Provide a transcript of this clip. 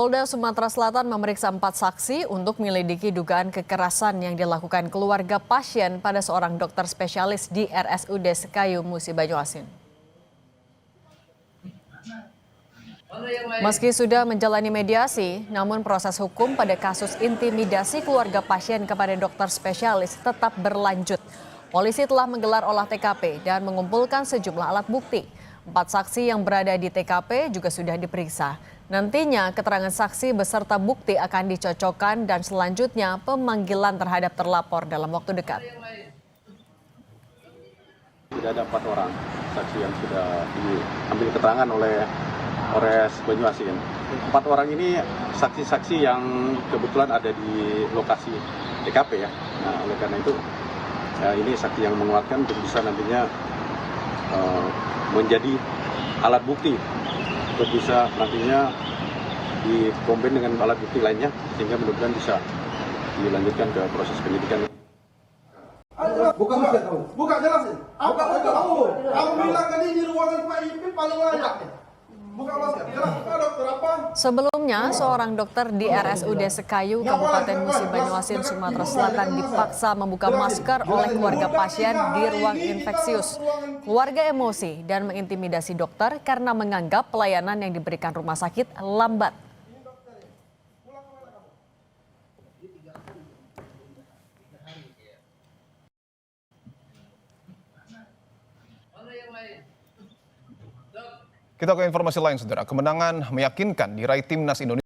Polda Sumatera Selatan memeriksa 4 saksi untuk menyelidiki dugaan kekerasan yang dilakukan keluarga pasien pada seorang dokter spesialis di RSUD Sekayu, Musi Banyuasin. Meski sudah menjalani mediasi, namun proses hukum pada kasus intimidasi keluarga pasien kepada dokter spesialis tetap berlanjut. Polisi telah menggelar olah TKP dan mengumpulkan sejumlah alat bukti. 4 saksi yang berada di TKP juga sudah diperiksa. Nantinya keterangan saksi beserta bukti akan dicocokkan dan selanjutnya pemanggilan terhadap terlapor dalam waktu dekat. Sudah ada 4 orang saksi yang sudah diambil keterangan oleh Polres Banyuasin. 4 orang ini saksi-saksi yang kebetulan ada di lokasi TKP ya. Nah, oleh karena itu ini saksi yang menguatkan untuk bisa nantinya menjadi alat bukti untuk bisa nantinya dikombin dengan alat bukti lainnya sehingga mudah-mudahan bisa dilanjutkan ke proses penyidikan. Bukan tahu. Bukan jelasin. Apa itu tahu? Aku bilang tadi di ruangan Pak Ipi paling layak. Bukan masker. Jelas dokter apa? Sebelumnya, seorang dokter di RSUD Sekayu, Kabupaten Musi Banyuasin, Sumatera Selatan dipaksa membuka masker oleh keluarga pasien di ruang infeksius. Keluarga emosi dan mengintimidasi dokter karena menganggap pelayanan yang diberikan rumah sakit lambat. Kita ke informasi lain, saudara. Kemenangan meyakinkan diraih timnas Indonesia.